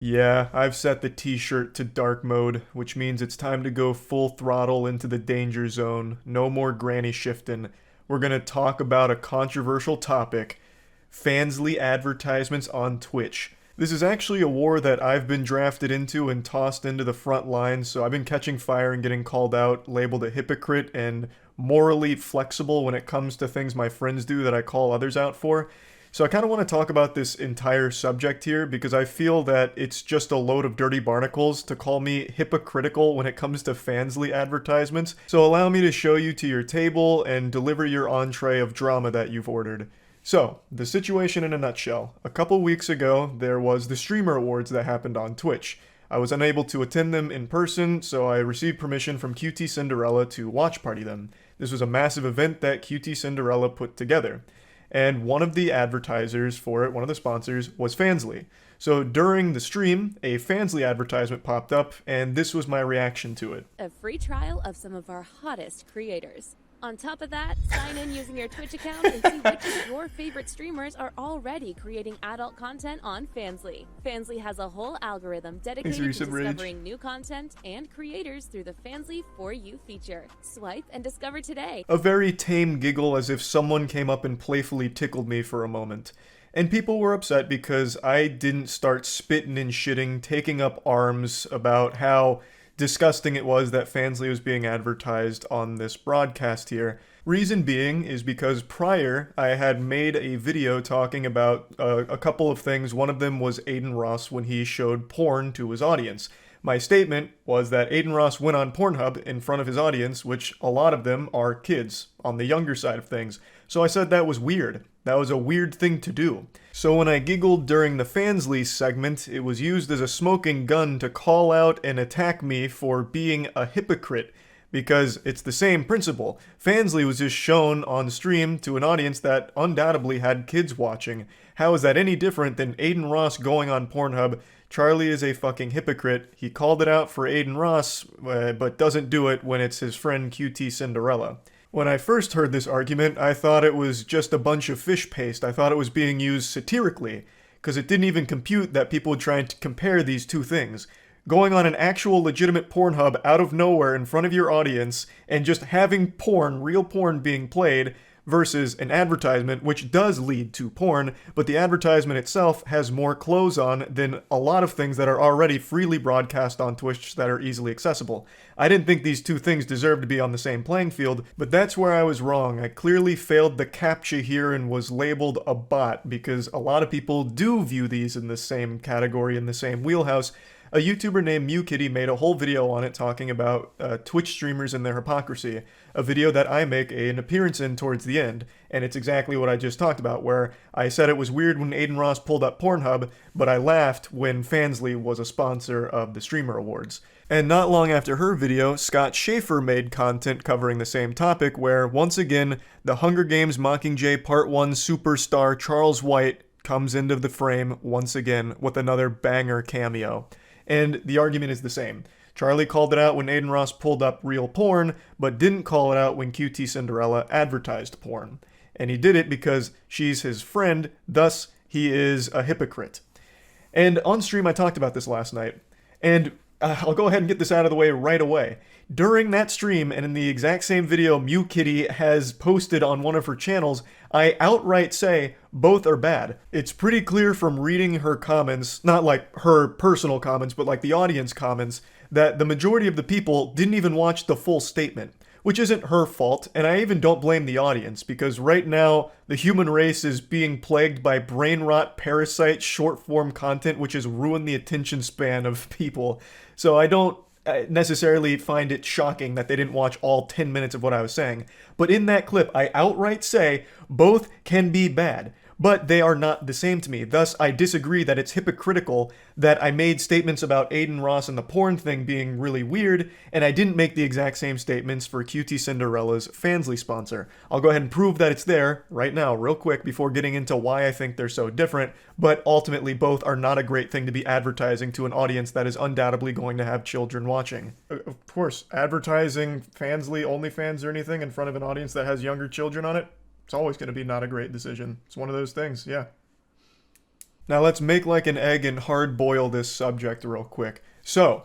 Yeah, I've set the t-shirt to dark mode, which means it's time to go full throttle into the danger zone. No more granny shifting. We're gonna talk about a controversial topic: Fansly advertisements on Twitch. This is actually a war that I've been drafted into and tossed into the front lines, so I've been catching fire and getting called out, labeled a hypocrite, and morally flexible when it comes to things my friends do that I call others out for. So I kind of want to talk about this entire subject here because I feel that it's just a load of dirty barnacles to call me hypocritical when it comes to Fansly advertisements. So allow me to show you to your table and deliver your entree of drama that you've ordered. So, the situation in a nutshell. A couple weeks ago, there was the Streamer Awards that happened on Twitch. I was unable to attend them in person, so I received permission from QT Cinderella to watch party them. This was a massive event that QT Cinderella put together. And one of the advertisers for it, one of the sponsors, was Fansly. So during the stream, a Fansly advertisement popped up, and this was my reaction to it. A free trial of some of our hottest creators. On top of that, sign in using your Twitch account and see which of your favorite streamers are already creating adult content on Fansly. Fansly has a whole algorithm dedicated to discovering new content and creators through the Fansly For You feature. Swipe and discover today. A very tame giggle as if someone came up and playfully tickled me for a moment. And people were upset because I didn't start spitting and shitting, taking up arms about how disgusting it was that Fansly was being advertised on this broadcast here. Reason being is because prior I had made a video talking about a couple of things. One of them was Aiden Ross when he showed porn to his audience. My statement was that Aiden Ross went on Pornhub in front of his audience, which a lot of them are kids, on the younger side of things. So I said that was weird. That was a weird thing to do. So when I giggled during the Fansly segment, it was used as a smoking gun to call out and attack me for being a hypocrite. Because it's the same principle. Fansly was just shown on stream to an audience that undoubtedly had kids watching. How is that any different than Aiden Ross going on Pornhub? Charlie is a fucking hypocrite. He called it out for Aiden Ross, but doesn't do it when it's his friend QT Cinderella. When I first heard this argument, I thought it was just a bunch of fish paste. I thought it was being used satirically, because it didn't even compute that people would try to compare these two things. Going on an actual legitimate Pornhub out of nowhere in front of your audience and just having porn, real porn being played, versus an advertisement which does lead to porn, but the advertisement itself has more clothes on than a lot of things that are already freely broadcast on Twitch that are easily accessible. I didn't think these two things deserved to be on the same playing field, but that's where I was wrong. I clearly failed the CAPTCHA here and was labeled a bot because a lot of people do view these in the same category, in the same wheelhouse. A YouTuber named MewKitty made a whole video on it talking about Twitch streamers and their hypocrisy, a video that I make an appearance in towards the end, and it's exactly what I just talked about, where I said it was weird when Aiden Ross pulled up Pornhub, but I laughed when Fansly was a sponsor of the Streamer Awards. And not long after her video, Scott Schaefer made content covering the same topic, where, once again, the Hunger Games Mockingjay Part 1 superstar Charles White comes into the frame once again with another banger cameo. And the argument is the same. Charlie called it out when Aiden Ross pulled up real porn, but didn't call it out when QT Cinderella advertised porn. And he did it because she's his friend, thus he is a hypocrite. And on stream I talked about this last night, and I'll go ahead and get this out of the way right away. During that stream, and in the exact same video MewKitty has posted on one of her channels, I outright say both are bad. It's pretty clear from reading her comments, not like her personal comments, but like the audience comments, that the majority of the people didn't even watch the full statement. Which isn't her fault, and I even don't blame the audience, because right now, the human race is being plagued by brain rot, parasite, short-form content, which has ruined the attention span of people. So I don't necessarily find it shocking that they didn't watch all 10 minutes of what I was saying. But in that clip, I outright say both can be bad, but they are not the same to me. Thus, I disagree that it's hypocritical that I made statements about Aiden Ross and the porn thing being really weird, and I didn't make the exact same statements for QT Cinderella's Fansly sponsor. I'll go ahead and prove that it's there right now, real quick, before getting into why I think they're so different, but ultimately both are not a great thing to be advertising to an audience that is undoubtedly going to have children watching. Of course, advertising Fansly, OnlyFans, or anything in front of an audience that has younger children on it, it's always going to be not a great decision. It's one of those things, yeah. Now let's make like an egg and hard boil this subject real quick. So,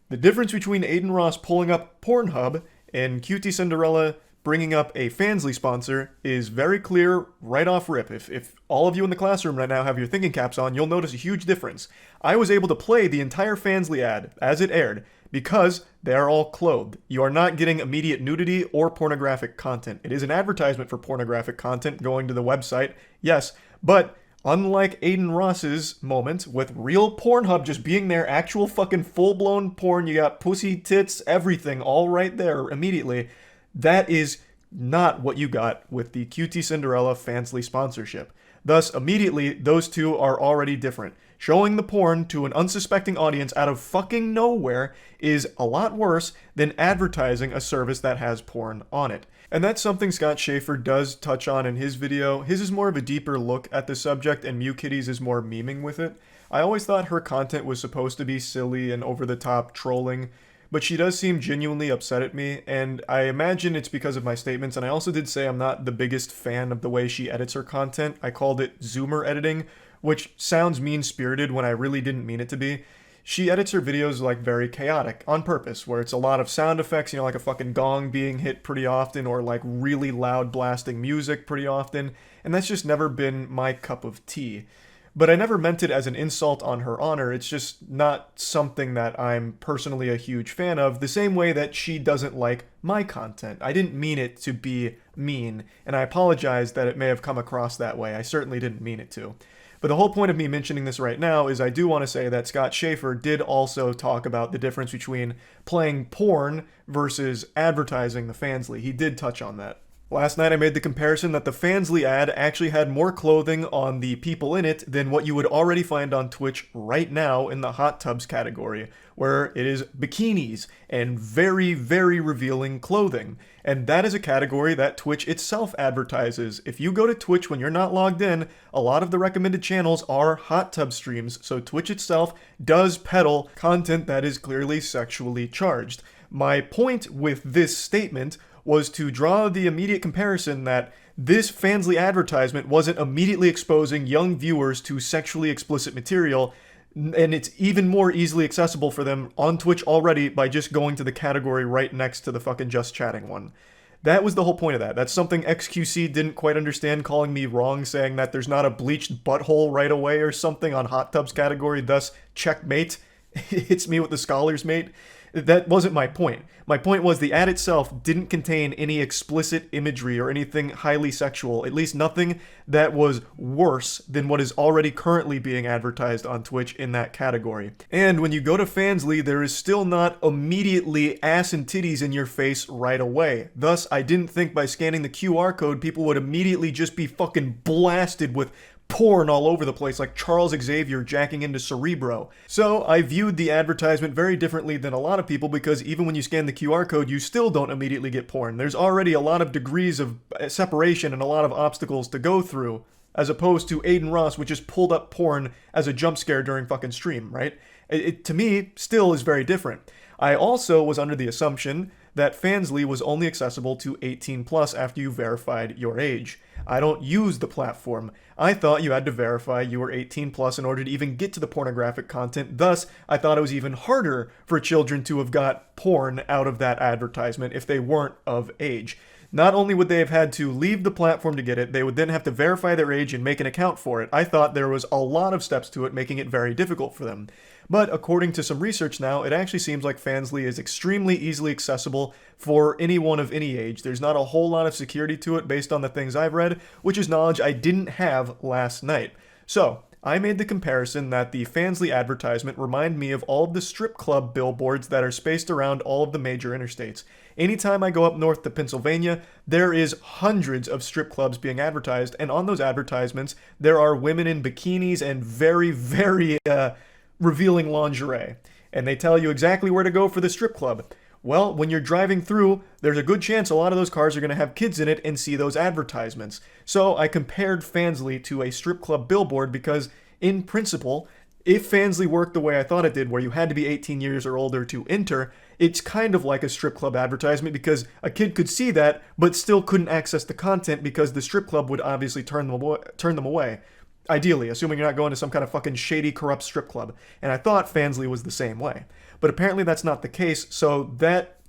the difference between Aiden Ross pulling up Pornhub and Cutie Cinderella bringing up a Fansly sponsor is very clear right off rip. If all of you in the classroom right now have your thinking caps on, you'll notice a huge difference. I was able to play the entire Fansly ad as it aired because they are all clothed. You are not getting immediate nudity or pornographic content. It is an advertisement for pornographic content going to the website, yes, but unlike Aiden Ross's moment with real Pornhub just being there, actual fucking full-blown porn, you got pussy, tits, everything all right there immediately, that is not what you got with the Cutie Cinderella Fansly sponsorship. Thus, immediately, those two are already different. Showing the porn to an unsuspecting audience out of fucking nowhere is a lot worse than advertising a service that has porn on it. And that's something Scott Schaefer does touch on in his video. His is more of a deeper look at the subject, and MewKitty's is more memeing with it. I always thought her content was supposed to be silly and over-the-top trolling, but she does seem genuinely upset at me, and I imagine it's because of my statements, and I also did say I'm not the biggest fan of the way she edits her content. I called it Zoomer editing, which sounds mean-spirited when I really didn't mean it to be. She edits her videos like very chaotic, on purpose, where it's a lot of sound effects, like a fucking gong being hit pretty often, or like really loud blasting music pretty often, and that's just never been my cup of tea. But I never meant it as an insult on her honor. It's just not something that I'm personally a huge fan of, the same way that she doesn't like my content. I didn't mean it to be mean, and I apologize that it may have come across that way. I certainly didn't mean it to. But the whole point of me mentioning this right now is I do want to say that Scott Schaefer did also talk about the difference between playing porn versus advertising the Fansly. He did touch on that. Last night I made the comparison that the Fansly ad actually had more clothing on the people in it than what you would already find on Twitch right now in the hot tubs category, where it is bikinis and very, very revealing clothing. And that is a category that Twitch itself advertises. If you go to Twitch when you're not logged in, a lot of the recommended channels are hot tub streams, so Twitch itself does peddle content that is clearly sexually charged. My point with this statement was to draw the immediate comparison that this Fansly advertisement wasn't immediately exposing young viewers to sexually explicit material, and it's even more easily accessible for them on Twitch already by just going to the category right next to the fucking Just Chatting one. That was the whole point of that. That's something XQC didn't quite understand, calling me wrong, saying that there's not a bleached butthole right away or something on hot tubs category, thus checkmate. It's me with the scholars mate. That wasn't my point. My point was the ad itself didn't contain any explicit imagery or anything highly sexual, at least nothing that was worse than what is already currently being advertised on Twitch in that category. And when you go to Fansly, there is still not immediately ass and titties in your face right away. Thus, I didn't think by scanning the QR code people would immediately just be fucking blasted with porn all over the place like Charles Xavier jacking into Cerebro. So I viewed the advertisement very differently than a lot of people because even when you scan the QR code, you still don't immediately get porn. There's already a lot of degrees of separation and a lot of obstacles to go through, as opposed to Aiden Ross, which just pulled up porn as a jump scare during fucking stream, right? It to me, still is very different. I also was under the assumption that Fansly was only accessible to 18 plus after you verified your age. I don't use the platform. I thought you had to verify you were 18 plus in order to even get to the pornographic content. Thus, I thought it was even harder for children to have got porn out of that advertisement if they weren't of age. Not only would they have had to leave the platform to get it, they would then have to verify their age and make an account for it. I thought there was a lot of steps to it, making it very difficult for them. But according to some research now, it actually seems like Fansly is extremely easily accessible for anyone of any age. There's not a whole lot of security to it based on the things I've read, which is knowledge I didn't have last night. So, I made the comparison that the Fansly advertisement reminded me of all of the strip club billboards that are spaced around all of the major interstates. Anytime I go up north to Pennsylvania, there is hundreds of strip clubs being advertised, and on those advertisements, there are women in bikinis and very, very revealing lingerie. And they tell you exactly where to go for the strip club. Well, when you're driving through, there's a good chance a lot of those cars are going to have kids in it and see those advertisements. So I compared Fansly to a strip club billboard because, in principle, if Fansly worked the way I thought it did, where you had to be 18 years or older to enter, it's kind of like a strip club advertisement because a kid could see that, but still couldn't access the content because the strip club would obviously turn them away. Ideally, assuming you're not going to some kind of fucking shady, corrupt strip club. And I thought Fansly was the same way. But apparently that's not the case, so that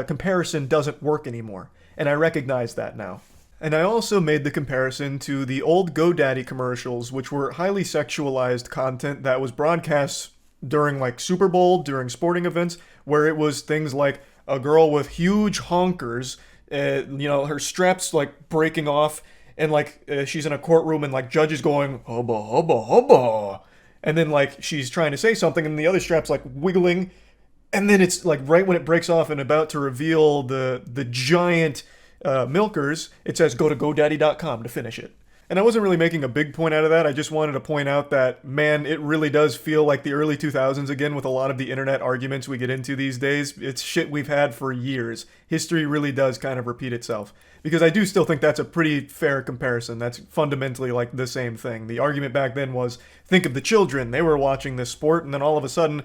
comparison doesn't work anymore. And I recognize that now. And I also made the comparison to the old GoDaddy commercials, which were highly sexualized content that was broadcast during like Super Bowl, during sporting events, where it was things like a girl with huge honkers, her straps like breaking off, and like she's in a courtroom and like judges going hubba hubba hubba, and then like she's trying to say something and the other strap's like wiggling, and then it's like right when it breaks off and about to reveal the giant milkers, it says go to GoDaddy.com to finish it. And I wasn't really making a big point out of that. I just wanted to point out that, man, it really does feel like the early 2000s again with a lot of the internet arguments we get into these days. It's shit we've had for years. History really does kind of repeat itself. Because I do still think that's a pretty fair comparison. That's fundamentally like the same thing. The argument back then was, think of the children. They were watching this sport, and then all of a sudden,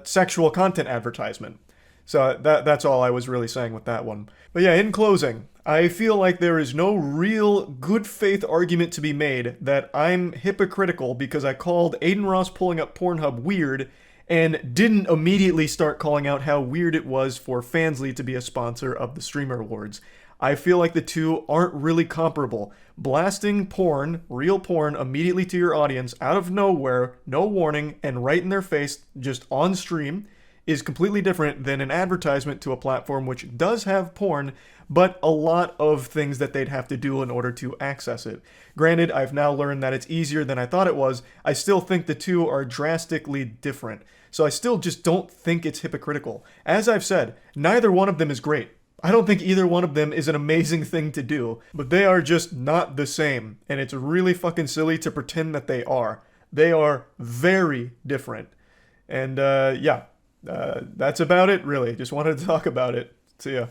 sexual content advertisement. So that's all I was really saying with that one. But yeah, in closing, I feel like there is no real good faith argument to be made that I'm hypocritical because I called Aiden Ross pulling up Pornhub weird and didn't immediately start calling out how weird it was for Fansly to be a sponsor of the Streamer Awards. I feel like the two aren't really comparable. Blasting porn, real porn, immediately to your audience out of nowhere, no warning, and right in their face, just on stream, is completely different than an advertisement to a platform which does have porn, but a lot of things that they'd have to do in order to access it. Granted, I've now learned that it's easier than I thought it was. I still think the two are drastically different. So I still just don't think it's hypocritical. As I've said, neither one of them is great. I don't think either one of them is an amazing thing to do, but they are just not the same, and it's really fucking silly to pretend that they are. They are very different. And that's about it, really. Just wanted to talk about it. See ya.